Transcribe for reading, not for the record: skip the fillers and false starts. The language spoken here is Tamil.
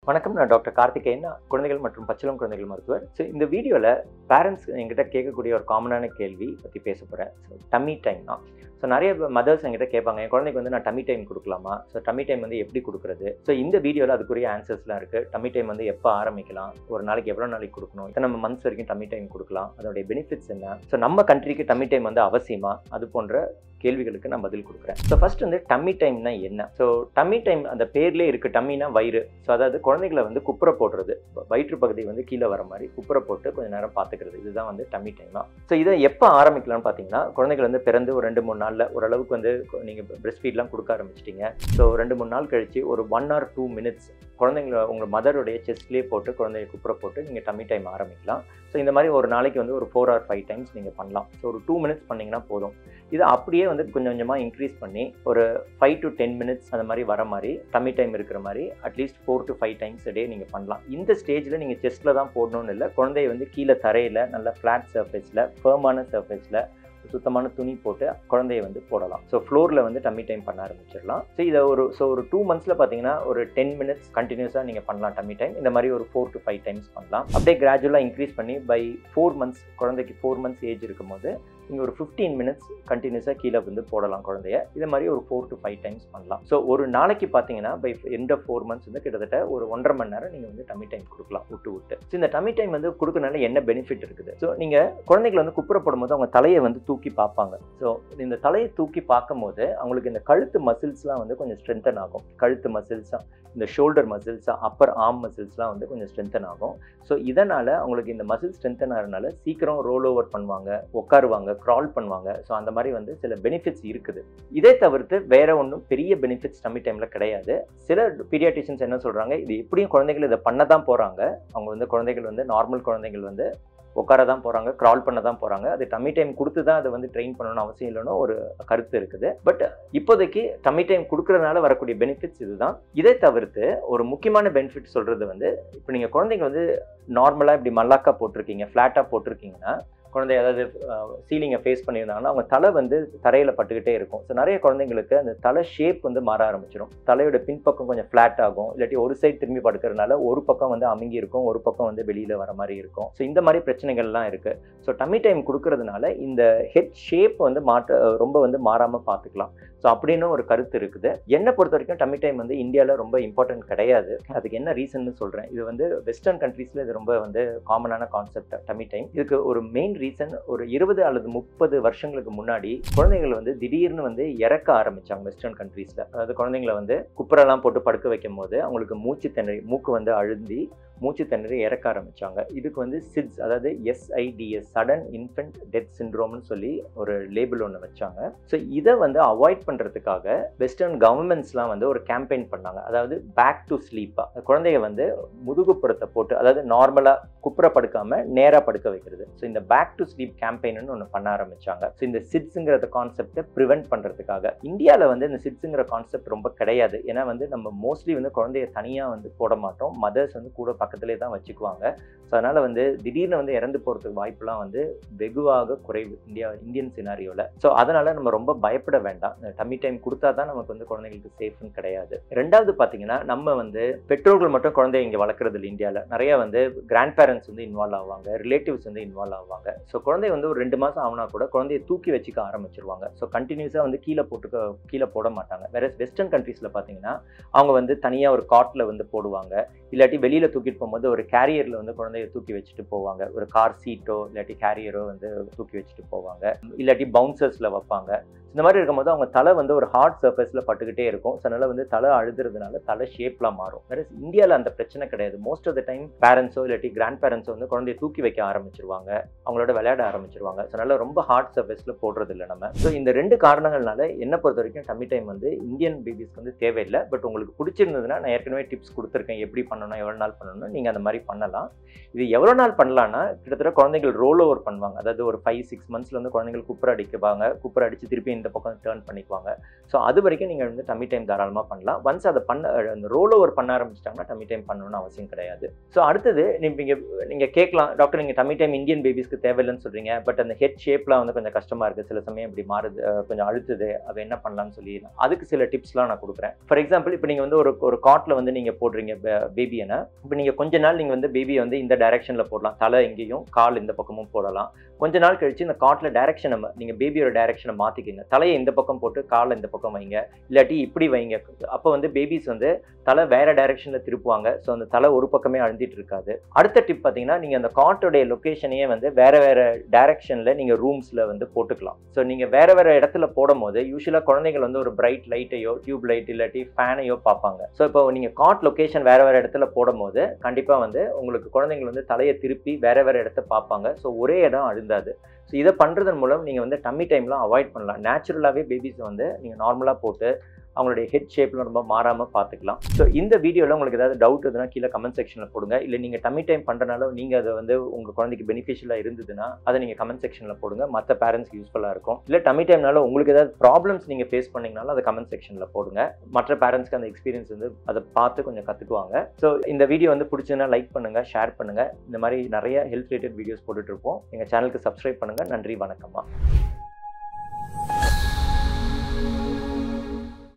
வணக்கம், நான் டாக்டர் கார்த்திகேயன், குழந்தைகள் மற்றும் பச்சிளம் குழந்தைகள் மருத்துவர். ஸோ இந்த வீடியோவில் பேரண்ட்ஸ் என்கிட்ட கேட்கக்கூடிய ஒரு காமனான கேள்வி பற்றி பேச போகிறேன். ஸோ டம்மி டைம் தான். ஸோ நிறைய மதர்ஸ் என்கிட்ட கேட்பாங்க, என் குழந்தைக்கு வந்து நான் டம்மி டைம் கொடுக்கலாமா? ஸோ டம்மி டைம் வந்து எப்படி கொடுக்குறது? ஸோ இந்த வீடியோவில் அதுக்குரிய ஆன்சர்ஸ்லாம் இருக்குது. டம்மி டைம் வந்து எப்போ ஆரம்பிக்கலாம், ஒரு நாளைக்கு எவ்வளோ நாளைக்கு கொடுக்கணும், இத்தனை மந்த்ஸ் வரைக்கும் டம்மி டைம் கொடுக்கலாம், அதோடைய பெனிஃபிட்ஸ் என்ன, ஸோ நம்ம கண்ட்ரிக்கு டம்மி டைம் வந்து அவசியமா, அது போன்ற கேள்விகளுக்கு நான் பதில் கொடுக்குறேன். ஸோ ஃபர்ஸ்ட் வந்து டம்மி டைம்னா என்ன? ஸோ டம்மி டைம் அந்த பேர்லேயே இருக்குது. டம்மினா வயிறு. ஸோ அதாவது குழந்தைகளை வந்து குப்புற போடுறது, வயிற்று பகுதி வந்து கீழே வர மாதிரி குப்புற போட்டு கொஞ்சம் நேரம் பார்த்துக்கிறது, இதுதான் வந்து டம்மி டைம் தான். ஸோ இதை எப்போ ஆரம்பிக்கலாம்னு பார்த்தீங்கன்னா, குழந்தைகள் வந்து பிறந்து ஒரு 2-3 நாளில் ஓரளவுக்கு வந்து நீங்கள் பிரெஸ்ட் ஃபீட்லாம் கொடுக்க ஆரம்பிச்சிட்டிங்க. ஸோ 2-3 நாள் கழிச்சு ஒரு 1 or 2 minutes குழந்தைங்களை உங்கள் மதருடைய செஸ்ட்லேயே போட்டு குழந்தைய குப்புற போட்டு நீங்கள் டம்மி டைம் ஆரம்பிக்கலாம். ஸோ இந்த மாதிரி ஒரு நாளைக்கு வந்து ஒரு 4 or 5 times நீங்கள் பண்ணலாம். ஸோ ஒரு 2 minutes பண்ணிங்கன்னா போதும். இது அப்படியே வந்து கொஞ்சம் கொஞ்சமாக இன்க்ரீஸ் பண்ணி ஒரு 5 to 10 minutes அந்த மாதிரி வர மாதிரி டம்மி டைம் இருக்கிற மாதிரி at least 4 to 5 times a day நீங்கள் பண்ணலாம். இந்த ஸ்டேஜில் நீங்கள் செஸ்ட்டில் தான் போடணும்னு இல்லை, குழந்தைய வந்து கீழே தரையில் நல்ல ஃப்ளாட் சர்ஃபேஸில், ஃபர்மான சர்ஃபேஸில் சுத்தமான துணி போட்டு குழந்தைய வந்து போடலாம். ஸோ ஃப்ளோரில் வந்து டம்மி டைம் பண்ண ஆரம்பிச்சிடலாம். ஸோ இதை ஒரு 2 months பார்த்தீங்கன்னா ஒரு 10 minutes கண்டினியூஸாக நீங்கள் பண்ணலாம் டம்மி டைம். இந்த மாதிரி ஒரு 4 to 5 times பண்ணலாம். அப்படியே கிராஜுவலாக இன்க்ரீஸ் பண்ணி பை 4 months, குழந்தைக்கு 4 months ஏஜ் இருக்கும்போது நீங்கள் ஒரு 15 minutes கண்டினியூஸாக கீழே வந்து போடலாம் குழந்தைய. இது மாதிரி ஒரு 4 to 5 times பண்ணலாம். ஸோ ஒரு நாளைக்கு பார்த்தீங்கன்னா பை எண்ட் ஆஃப் 4 months வந்து கிட்டத்தட்ட ஒரு 1.5 மணி நேரம் நீங்கள் வந்து டம்மி டைம் கொடுக்கலாம் விட்டு. ஸோ இந்த டம்மி டைம் வந்து கொடுக்கறதுனால என்ன பெனிஃபிட் இருக்குது? ஸோ நீங்கள் குழந்தைகளை வந்து குப்புற போடும்போது அவங்க தலையை வந்து தூக்கி பார்ப்பாங்க. ஸோ இந்த தலையை தூக்கி பார்க்கும்போது அவங்களுக்கு இந்த கழுத்து மசில்ஸ்லாம் வந்து கொஞ்சம் ஸ்ட்ரென்தன் ஆகும். கழுத்து மசில்ஸாக, இந்த ஷோல்டர் மசில்ஸாக, அப்பர் ஆர்ம் மசில்ஸ்லாம் வந்து கொஞ்சம் ஸ்ட்ரென்தன் ஆகும். ஸோ இதனால் அவங்களுக்கு இந்த மசில் ஸ்ட்ரென்தன் ஆகிறதுனால சீக்கிரம் ரோல் ஓவர் பண்ணுவாங்க, உட்காருவாங்க, க்ரால் பண்ணுவாங்க. ஸோ அந்த மாதிரி வந்து சில பெனிஃபிட்ஸ் இருக்குது. இதை தவிர்த்து வேற ஒன்றும் பெரிய பெனிஃபிட்ஸ் டம்மி டைமில் கிடையாது. சில பீடியாட்ரிஷியன்ஸ் என்ன சொல்கிறாங்க, இது எப்படியும் குழந்தைகள் இதை பண்ண தான் போகிறாங்க. அவங்க வந்து குழந்தைகள் வந்து நார்மல் குழந்தைகள் வந்து உட்கார தான் போகிறாங்க, க்ரால் பண்ண தான் போகிறாங்க. அது டம்மி டைம் கொடுத்து தான் அதை வந்து ட்ரெயின் பண்ணணும்னு அவசியம் இல்லைன்னு ஒரு கருத்து இருக்குது. பட் இப்போதைக்கு டம்மி டைம் கொடுக்கறதுனால வரக்கூடிய பெனிஃபிட்ஸ் இதுதான். இதை தவிர்த்து ஒரு முக்கியமான பெனிஃபிட் சொல்கிறது வந்து, இப்போ நீங்கள் குழந்தைங்க வந்து நார்மலாக இப்படி மல்லாக்கா போட்டிருக்கீங்க, ஃப்ளாட்டாக போட்டிருக்கீங்கன்னா, குழந்தை அதாவது சீலிங்கை ஃபேஸ் பண்ணியிருந்தாங்கன்னா அவங்க தலை வந்து தரையில் பட்டுக்கிட்டே இருக்கும். ஸோ நிறைய குழந்தைங்களுக்கு அந்த தலை ஷேப் வந்து மாற ஆரம்பிச்சிடும். தலையோட பின்பக்கம் கொஞ்சம் ஃப்ளாட் ஆகும், இல்லாட்டி ஒரு சைடு திரும்பி படுக்கிறதுனால ஒரு பக்கம் வந்து அமுங்கி இருக்கும், ஒரு பக்கம் வந்து வெளியில் வர மாதிரி இருக்கும். ஸோ இந்த மாதிரி பிரச்சனைகள்லாம் இருக்குது. ஸோ டம்மி டைம் கொடுக்கறதுனால இந்த ஹெட் ஷேப் வந்து ரொம்ப வந்து மாறாமல் பார்த்துக்கலாம். ஸோ அப்படின்னு ஒரு கருத்து இருக்குது. என்னை பொறுத்த வரைக்கும் டம்மி டைம் வந்து இந்தியாவில் ரொம்ப இம்பார்ட்டன்ட் கிடையாது. அதுக்கு என்ன ரீசன்னு சொல்கிறேன். இது வந்து வெஸ்டர்ன் கண்ட்ரீஸில் இது ரொம்ப வந்து காமனான கான்செப்ட் டம்மி டைம். இதுக்கு ஒரு மெயின் ரீசன், ஒரு 20 அல்லது 30 வருஷங்களுக்கு முன்னாடி குழந்தைகள் வந்து திடீர்னு வந்து இறக்க ஆரம்பிச்சாங்க வெஸ்டர்ன் கண்ட்ரீஸில். அதாவது குழந்தைங்களை வந்து குப்புரெல்லாம் போட்டு படுக்க வைக்கும் போது அவங்களுக்கு மூச்சு திணறி, மூக்கு வந்து அழுந்தி மூச்சு திணறி இறக்க ஆரம்பிச்சாங்க. இதுக்கு வந்து SIDS, அதாவது SIDS, சடன் இன்ஃபென்ட் டெத் சிண்ட்ரோம்னு சொல்லி ஒரு லேபிள் ஒன்று வச்சாங்க. ஸோ இதை வந்து அவாய்ட் பண்ணுறதுக்காக வெஸ்டர்ன் கவர்மெண்ட்ஸ்லாம் வந்து ஒரு கேம்பெயின் பண்ணாங்க. அதாவது பேக் டு ஸ்லீப்பாக குழந்தைய வந்து முதுகுப்புறத்தை போட்டு, அதாவது நார்மலாக குப்புற படுக்காமல் நேராக படுக்க வைக்கிறது. ஸோ இந்த பேக் டு ஸ்லீப் கேம்பெயின்னு ஒன்று பண்ண ஆரம்பிச்சாங்க. ஸோ இந்த SIDSங்கிற கான்செப்டை ப்ரிவென்ட் பண்ணுறதுக்காக. இந்தியாவில் வந்து இந்த SIDSங்கிற கான்செப்ட் ரொம்ப கிடையாது. ஏன்னா வந்து நம்ம மோஸ்ட்லி வந்து குழந்தைய தனியாக வந்து போட மாட்டோம், மதர்ஸ் வந்து கூட பக்கத்துலேயே தான் வச்சுக்குவாங்க. ஸோ அதனால் வந்து திடீர்னு வந்து இறந்து போகிறதுக்கு வாய்ப்புலாம் வந்து வெகுவாக குறைவு இந்தியன் சினாரியோவில். ஸோ அதனால் நம்ம ரொம்ப பயப்பட வேண்டாம். டம்மி டைம் கொடுத்தா தான் நமக்கு வந்து குழந்தைங்களுக்கு சேஃப்னு கிடையாது. ரெண்டாவது பார்த்தீங்கன்னா, நம்ம வந்து பெற்றோர்கள் மட்டும் குழந்தைய இங்கே வளர்க்குறது இல்லை. இந்தியாவில் நிறைய வந்து கிராண்ட் பேரண்ட்ஸ் வந்து இன்வால்வ் ஆவாங்க, ரிலேட்டிவ்ஸ் வந்து இன்வால்வ் ஆவாங்க. ஸோ குழந்தை வந்து ஒரு 2 மாதம் ஆகுனா கூட குழந்தைய தூக்கி வச்சுக்க ஆரம்பிச்சிருவாங்க. ஸோ கண்டினியூஸாக வந்து கீழே போட மாட்டாங்க. வேற வெஸ்டர்ன் கண்ட்ரீஸில் பார்த்தீங்கன்னா அவங்க வந்து தனியாக ஒரு காட்டில் வந்து போடுவாங்க, இல்லாட்டி வெளியில் தூக்கிட்டு போகும்போது ஒரு கேரியரில் வந்து குழந்தைய தூக்கி வச்சுட்டு போவாங்க. ஒரு கார் சீட்டோ இல்லாட்டி கேரியரோ வந்து தூக்கி வச்சுட்டு போவாங்க, இல்லாட்டி பவுன்சர்ஸில் வைப்பாங்க. இந்த மாதிரி இருக்கும்போது அவங்க தலை வந்து ஒரு ஹார்ட் சர்ஃபேஸில் பட்டுக்கிட்டே இருக்கும். ஸோ அதனால் வந்து தலை அழுதுறதுனால தலை ஷேப்லாம் மாறும். வேற இந்தியாவில் அந்த பிரச்சனை கிடையாது. மோஸ்ட் ஆஃப் த டைம் பேரண்ட்ஸோ இல்லாட்டி கிராண்ட் பேரண்ட்ஸோ வந்து குழந்தைய தூக்கி வைக்க ஆரம்பிச்சிருவாங்க, அவங்களோட விளையாட ஆரம்பிச்சிருவாங்க. ஸோ அதனால் ரொம்ப ஹார்ட் சர்ஃபேஸில் போடுறது இல்லை நம்ம. ஸோ இந்த 2 காரணங்கள்னால என்னை பொறுத்த வரைக்கும் டம்மி டைம் வந்து இந்தியன் பேபிஸ்க்கு வந்து தேவையில்லை. பட் உங்களுக்கு பிடிச்சிருந்ததுன்னா நான் ஏற்கனவே டிப்ஸ் கொடுத்துருக்கேன், எப்படி பண்ணணும், எவ்வளோ நாள் பண்ணணும், நீங்கள் அந்த மாதிரி பண்ணலாம். இது எவ்வளோ நாள் பண்ணலான்னா, கிட்டத்தட்ட குழந்தைகள் ரோல் ஓவர் பண்ணுவாங்க. அதாவது ஒரு 5-6 months வந்து குழந்தைகள் குப்புற அடிக்குவாங்க, குப்புற அடித்து திருப்பி இந்த பக்கம் டர்ன் பண்ணிக்குவாங்க. ஸோ அது வரைக்கும் நீங்கள் வந்து டம்மி டைம் தாராளமாக பண்ணலாம். ஒன்ஸ் அதை அந்த ரோல் ஓவர் பண்ண ஆரம்பிச்சிட்டாங்கன்னா டம்மி டைம் பண்ணணும்னு அவசியம் கிடையாது. ஸோ அடுத்தது நீங்கள் கேட்கலாம், டாக்டர் நீங்கள் டம்மி டைம் இந்தியன் பேபிஸ்க்கு தேவையில்லைன்னு சொல்கிறீங்க, பட் அந்த ஹெட் ஷேப்லாம் வந்து கொஞ்சம் கஷ்டமாக இருக்குது, சில சமயம் இப்படி மாறுது, கொஞ்சம் அழுத்துது, அது என்ன பண்ணலாம்னு சொல்லி அதுக்கு சில டிப்ஸ்லாம் நான் கொடுக்குறேன். ஃபார் எக்ஸாம்பிள், இப்போ நீங்கள் வந்து ஒரு காட்டில் வந்து நீங்கள் போடுறீங்க பேபியனை. இப்போ நீங்கள் கொஞ்ச நாள் நீங்கள் வந்து பேபியை வந்து இந்த டைரக்ஷனில் போடலாம், தலை எங்கேயும் கால் இந்த பக்கமும் போடலாம். கொஞ்ச நாள் கழிச்சு இந்த காட்டில் டைரக்ஷனை நீங்கள் பேபியோட டைரக்ஷனை மாற்றிக்கிங்க, தலையை இந்த பக்கம் போட்டு காலை இந்த பக்கம் வைங்க, இல்லாட்டி இப்படி வைங்க. அப்போ வந்து பேபிஸ் வந்து தலை வேற டைரக்ஷனில் திருப்புவாங்க. ஸோ அந்த தலை ஒரு பக்கமே அழுந்திட்டு இருக்காது. அடுத்த டிப் பார்த்தீங்கன்னா, நீங்கள் அந்த காட்டோடைய லொக்கேஷனையே வந்து வேற வேற டைரக்ஷனில் நீங்கள் ரூம்ஸில் வந்து போட்டுக்கலாம். ஸோ நீங்கள் வேற வேற இடத்துல போடும் போது யூஸ்வலாக குழந்தைகள் வந்து ஒரு பிரைட் லைட்டையோ டியூப் லைட் இல்லாட்டி ஃபேனையோ பார்ப்பாங்க. ஸோ இப்போ நீங்கள் காட் லொக்கேஷன் வேற வேற இடத்துல போடும் போது கண்டிப்பாக வந்து உங்களுக்கு குழந்தைகள் வந்து தலையை திருப்பி வேற வேற இடத்த பார்ப்பாங்க. ஸோ ஒரே இடம் அழுந்தாது. ஸோ இதை பண்ணுறதன் மூலம் நீங்கள் வந்து டம்மி டைம்லாம் அவாய்ட் பண்ணலாம். நேச்சுரலாகவே பேபிஸ் வந்து நீங்கள் நார்மலாக போட்டு அவங்களுடைய ஹெட் ஷேப்பில் ரொம்ப மாறாமல் பார்த்துக்கலாம். ஸோ இந்த வீடியோவில் உங்களுக்கு ஏதாவது டவுட் இருந்ததுன்னா கீழே கமெண்ட் செக்ஷனில் போடுங்க. இல்லை நீங்கள் டம்மி டைம் பண்ணுறனால நீங்கள் அதை வந்து உங்கள் குழந்தைக்கு பெனிஃபிஷியலாக இருந்ததுன்னா அதை நீங்கள் கமெண்ட் செக்ஷனில் போடுங்க. மற்ற பேரண்ட்ஸ்க்கு யூஸ்ஃபுல்லாக இருக்கும். இல்லை டம்மி டைம்னால உங்களுக்கு ஏதாவது ப்ராப்ளம்ஸ் நீங்கள் ஃபேஸ் பண்ணிங்கனாலும் அதை கமெண்ட் செக்ஷனில் போடுங்க. மற்ற பேரண்ட்ஸ்க்கு அந்த எக்ஸ்பீரியன்ஸ் வந்து அதை பார்த்து கொஞ்சம் கற்றுக்குவாங்க. ஸோ இந்த வீடியோ வந்து பிடிச்சதுன்னா லைக் பண்ணுங்கள், ஷேர் பண்ணுங்கள். இந்த மாதிரி நிறைய ஹெல்த் ரிலேட்டட் வீடியோஸ் போட்டுட்ருப்போம். எங்கள் சேனலுக்கு சப்ஸ்கிரைப் பண்ணுங்கள். நன்றி, வணக்கம்மா.